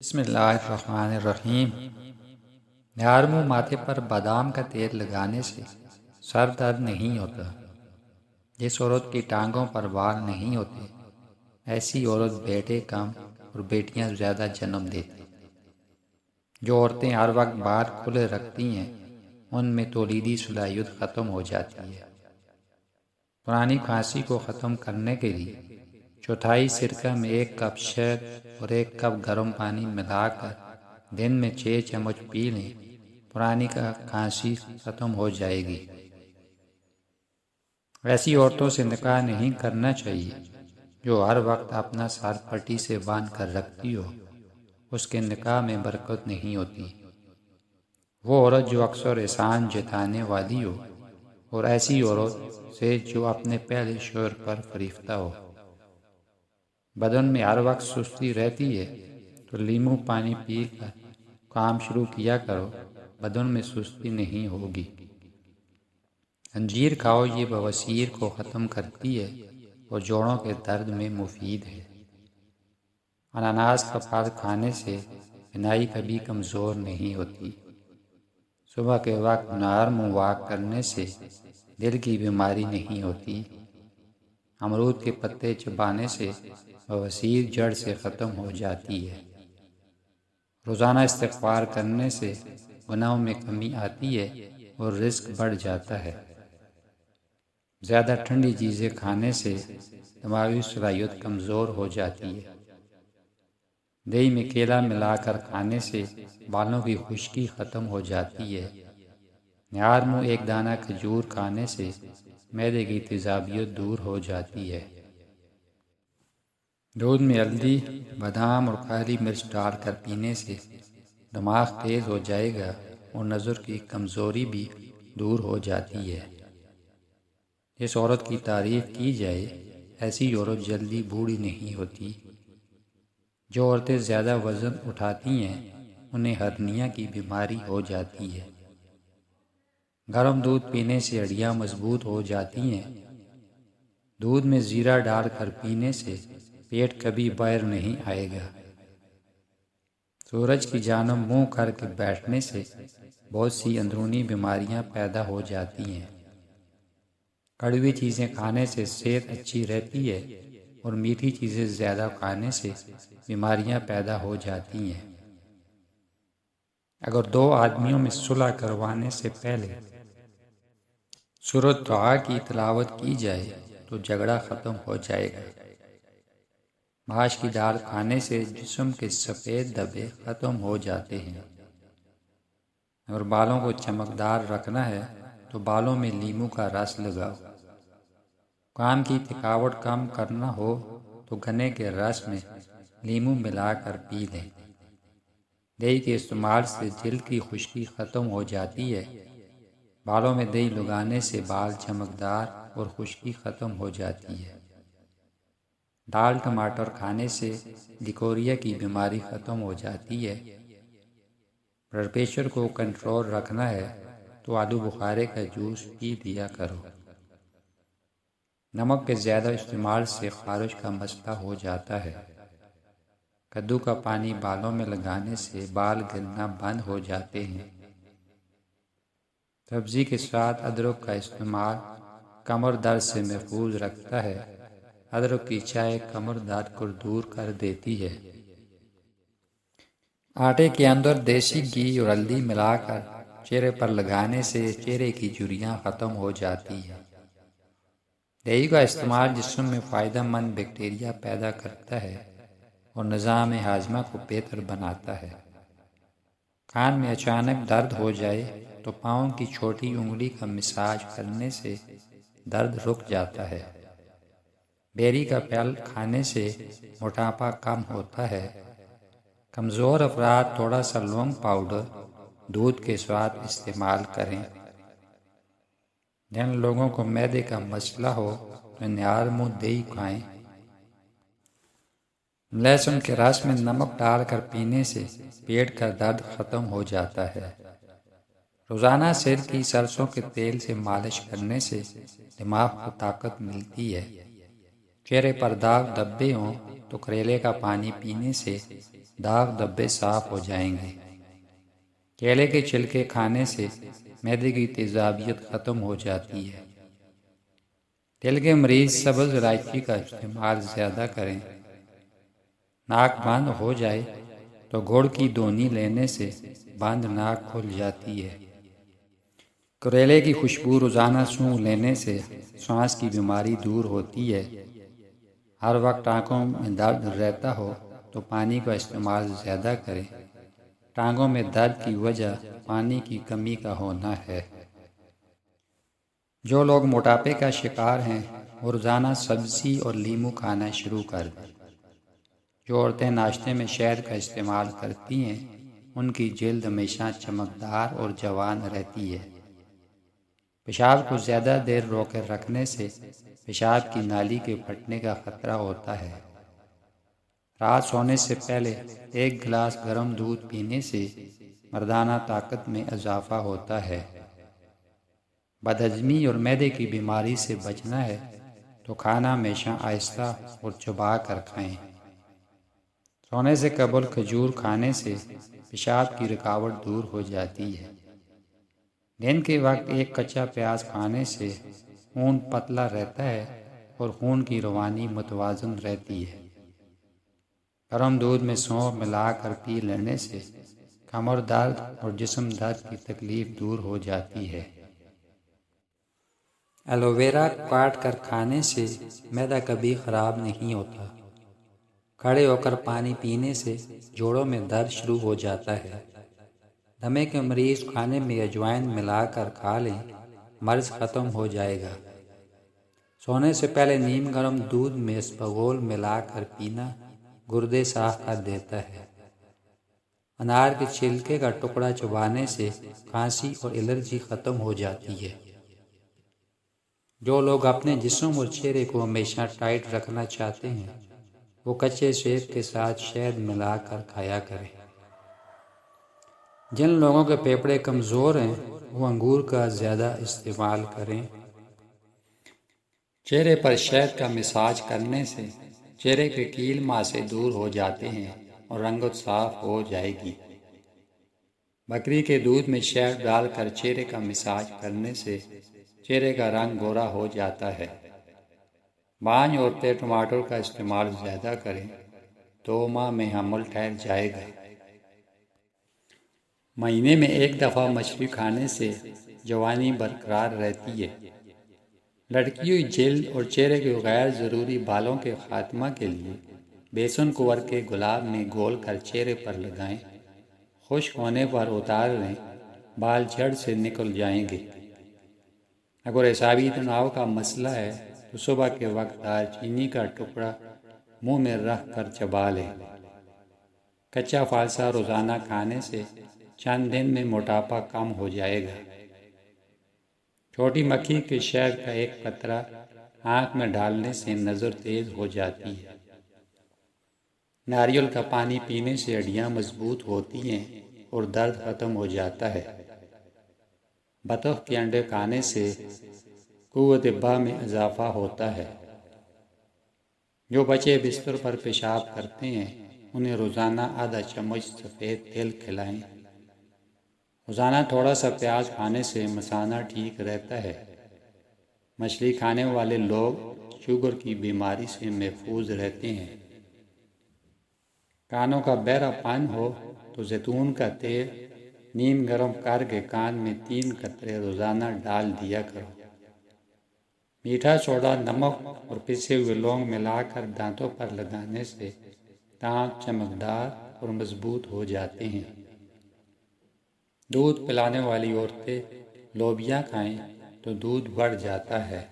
بسم اللہ الرحمن الرحیم۔ یارمو ماتھے پر بادام کا تیل لگانے سے سر درد نہیں ہوتا۔ جس عورت کی ٹانگوں پر بال نہیں ہوتے ایسی عورت بیٹے کم اور بیٹیاں زیادہ جنم دیتی۔ جو عورتیں ہر وقت بال کھلے رکھتی ہیں ان میں تولیدی صلاحیت ختم ہو جاتی ہے۔ پرانی کھانسی کو ختم کرنے کے لیے چوتھائی سرکہ میں 1 کپ شہد اور 1 کپ گرم پانی ملا کر دن میں 6 چمچ پی لیں، پرانی کھانسی ختم ہو جائے گی۔ ایسی عورتوں سے نکاح نہیں کرنا چاہیے جو ہر وقت اپنا سر پٹی سے باندھ کر رکھتی ہو، اس کے نکاح میں برکت نہیں ہوتی۔ وہ عورت جو اکثر احسان جتانے والی ہو، اور ایسی عورت سے جو اپنے پہلے شوہر پر فریفتہ ہو۔ بدن میں ہر وقت سستی رہتی ہے تو لیموں پانی پی کر کام شروع کیا کرو، بدن میں سستی نہیں ہوگی۔ انجیر کھاؤ، یہ بواسیر کو ختم کرتی ہے اور جوڑوں کے درد میں مفید ہے۔ اناناس کا پھل کھانے سے بینائی کبھی کمزور نہیں ہوتی۔ صبح کے وقت نارمل واک کرنے سے دل کی بیماری نہیں ہوتی۔ امرود کے پتے چبانے سے بواسیر جڑ سے ختم ہو جاتی ہے۔ روزانہ استغفار کرنے سے گناہوں میں کمی آتی ہے اور رزق بڑھ جاتا ہے۔ زیادہ ٹھنڈی چیزیں کھانے سے دماغی صلاحیت کمزور ہو جاتی ہے۔ دہی میں کیلا ملا کر کھانے سے بالوں کی خشکی ختم ہو جاتی ہے۔ یارمو 1 دانہ کھجور کھانے سے معدے کی تیزابیت دور ہو جاتی ہے۔ دودھ میں ہلدی، بادام اور کالی مرچ ڈال کر پینے سے دماغ تیز ہو جائے گا اور نظر کی کمزوری بھی دور ہو جاتی ہے۔ جس عورت کی تعریف کی جائے ایسی عورت جلدی بوڑھی نہیں ہوتی۔ جو عورتیں زیادہ وزن اٹھاتی ہیں انہیں ہرنیا کی بیماری ہو جاتی ہے۔ گرم دودھ پینے سے ہڈیاں مضبوط ہو جاتی ہیں۔ دودھ میں زیرہ ڈال کر پینے سے پیٹ کبھی باہر نہیں آئے گا۔ سورج کی جانب منہ کر کے بیٹھنے سے بہت سی اندرونی بیماریاں پیدا ہو جاتی ہیں۔ کڑوی چیزیں کھانے سے صحت اچھی رہتی ہے اور میٹھی چیزیں زیادہ کھانے سے بیماریاں پیدا ہو جاتی ہیں۔ اگر 2 آدمیوں میں صلح کروانے سے پہلے سورۃ دعا کی تلاوت کی جائے تو جھگڑا ختم ہو جائے گا۔ ماش کی دال کھانے سے جسم کے سفید دھبے ختم ہو جاتے ہیں۔ اگر بالوں کو چمکدار رکھنا ہے تو بالوں میں لیموں کا رس لگاؤ۔ کام کی تھکاوٹ کم کرنا ہو تو گنے کے رس میں لیموں ملا کر پی لیں۔ دہی کے استعمال سے جلد کی خشکی ختم ہو جاتی ہے۔ بالوں میں دہی لگانے سے بال چمکدار اور خشکی ختم ہو جاتی ہے۔ دال ٹماٹر کھانے سے لیکوریا کی بیماری ختم ہو جاتی ہے۔ بلڈ پریشر کو کنٹرول رکھنا ہے تو آلو بخارے کا جوس پی لیا کرو۔ نمک کے زیادہ استعمال سے خارش کا مسئلہ ہو جاتا ہے۔ کدو کا پانی بالوں میں لگانے سے بال گرنا بند ہو جاتے ہیں۔ سبزی کے ساتھ ادرک کا استعمال کمر درد سے محفوظ رکھتا ہے۔ ادرک کی چائے کمر درد کو دور کر دیتی ہے۔ آٹے کے اندر دیسی گھی اور ہلدی ملا کر چہرے پر لگانے سے چہرے کی جھریاں ختم ہو جاتی ہیں۔ دہی کا استعمال جسم میں فائدہ مند بیکٹیریا پیدا کرتا ہے اور نظام ہاضمہ کو بہتر بناتا ہے۔ کان میں اچانک درد ہو جائے تو پاؤں کی چھوٹی انگلی کا مساج کرنے سے درد رک جاتا ہے۔ بیری کا پھل کھانے سے موٹاپا کم ہوتا ہے۔ کمزور افراد تھوڑا سا لونگ پاؤڈر دودھ کے ساتھ استعمال کریں۔ جن لوگوں کو معدے کا مسئلہ ہو تو یارمو دہی کھائیں۔ لہسن کے رس میں نمک ڈال کر پینے سے پیٹ کا درد ختم ہو جاتا ہے۔ روزانہ سر کی سرسوں کے تیل سے مالش کرنے سے دماغ کو طاقت ملتی ہے۔ چہرے پر داغ دھبے ہوں تو کریلے کا پانی پینے سے داغ دھبے صاف ہو جائیں گے۔ کیلے کے چھلکے کھانے سے معدے کی تیزابیت ختم ہو جاتی ہے۔ دل کے مریض سبز الائچی کا استعمال زیادہ کریں۔ ناک بند ہو جائے تو گڑ کی دونی لینے سے بند ناک کھل جاتی ہے۔ کریلے کی خوشبو روزانہ سونگھ لینے سے سانس کی بیماری دور ہوتی ہے۔ ہر وقت ٹانگوں میں درد رہتا ہو تو پانی کا استعمال زیادہ کریں۔ ٹانگوں میں درد کی وجہ پانی کی کمی کا ہونا ہے۔ جو لوگ موٹاپے کا شکار ہیں وہ روزانہ سبزی اور لیموں کھانا شروع کر دیں۔ جو عورتیں ناشتے میں شہد کا استعمال کرتی ہیں ان کی جلد ہمیشہ چمکدار اور جوان رہتی ہے۔ پیشاب کو زیادہ دیر روکے رکھنے سے پیشاب کی نالی کے پھٹنے کا خطرہ ہوتا ہے۔ رات سونے سے پہلے 1 گلاس گرم دودھ پینے سے مردانہ طاقت میں اضافہ ہوتا ہے۔ بد ہضمی اور معدے کی بیماری سے بچنا ہے تو کھانا ہمیشہ آہستہ اور چبا کر کھائیں۔ سونے سے قبل کھجور کھانے سے پیشاب کی رکاوٹ دور ہو جاتی ہے۔ دن کے وقت 1 کچا پیاز کھانے سے خون پتلا رہتا ہے اور خون کی روانی متوازن رہتی ہے۔ گرم دودھ میں سونف ملا کر پی لینے سے کمر درد اور جسم درد کی تکلیف دور ہو جاتی ہے۔ ایلو ویرا کاٹ کر کھانے سے معدہ کبھی خراب نہیں ہوتا۔ کھڑے ہو کر پانی پینے سے جوڑوں میں درد شروع ہو جاتا ہے۔ دمے کے مریض کھانے میں اجوائن ملا کر کھا لیں، مرض ختم ہو جائے گا۔ سونے سے پہلے نیم گرم دودھ میں اسپغول ملا کر پینا گردے صاف کر دیتا ہے۔ انار کے چھلکے کا ٹکڑا چبانے سے کھانسی اور الرجی ختم ہو جاتی ہے۔ جو لوگ اپنے جسم اور چہرے کو ہمیشہ ٹائٹ رکھنا چاہتے ہیں وہ کچے سیب کے ساتھ شہد ملا کر کھایا کریں۔ جن لوگوں کے پھیپھڑے کمزور ہیں وہ انگور کا زیادہ استعمال کریں۔ چہرے پر شہد کا مساج کرنے سے چہرے کے کیل ماسے دور ہو جاتے ہیں اور رنگت صاف ہو جائے گی۔ بکری کے دودھ میں شہد ڈال کر چہرے کا مساج کرنے سے چہرے کا رنگ گورا ہو جاتا ہے۔ بانجھ عورتیں ٹماٹر کا استعمال زیادہ کریں 2 ماہ میں حمل ٹھہر جائے گا۔ مہینے میں 1 دفعہ مچھلی کھانے سے جوانی برقرار رہتی ہے۔ لڑکی ہوئی جلد اور چہرے کے غیر ضروری بالوں کے خاتمہ کے لیے بیسن کو ورق گلاب میں گول کر چہرے پر لگائیں۔ خشک ہونے پر اتار لیں، بال جڑ سے نکل جائیں گے۔ اگر اعصابی تناؤ کا مسئلہ ہے تو صبح کے وقت دار چینی کا ٹکڑا منہ میں رکھ کر چبا لیں۔ کچا فالسا روزانہ کھانے سے چند دن میں موٹاپا کم ہو جائے گا۔ چھوٹی مکھی کے شہد کا 1 قطرہ آنکھ میں ڈالنے سے نظر تیز ہو جاتی ہے۔ ناریل کا پانی پینے سے ہڈیاں مضبوط ہوتی ہیں اور درد ختم ہو جاتا ہے۔ بطخ کے انڈے کھانے سے قوت بہ میں اضافہ ہوتا ہے۔ جو بچے بستر پر پیشاب کرتے ہیں انہیں روزانہ آدھا چمچ سفید تل کھلائیں۔ روزانہ تھوڑا سا پیاز کھانے سے مثانہ ٹھیک رہتا ہے۔ مچھلی کھانے والے لوگ شوگر کی بیماری سے محفوظ رہتے ہیں۔ کانوں کا بہرا پن ہو تو زیتون کا تیل نیم گرم کر کے کان میں 3 قطرے روزانہ ڈال دیا کرو۔ میٹھا سوڈا، نمک اور پسے ہوئے لونگ ملا کر دانتوں پر لگانے سے دانت چمکدار اور مضبوط ہو جاتے ہیں۔ دودھ پلانے والی عورتیں لوبیا کھائیں تو دودھ بڑھ جاتا ہے۔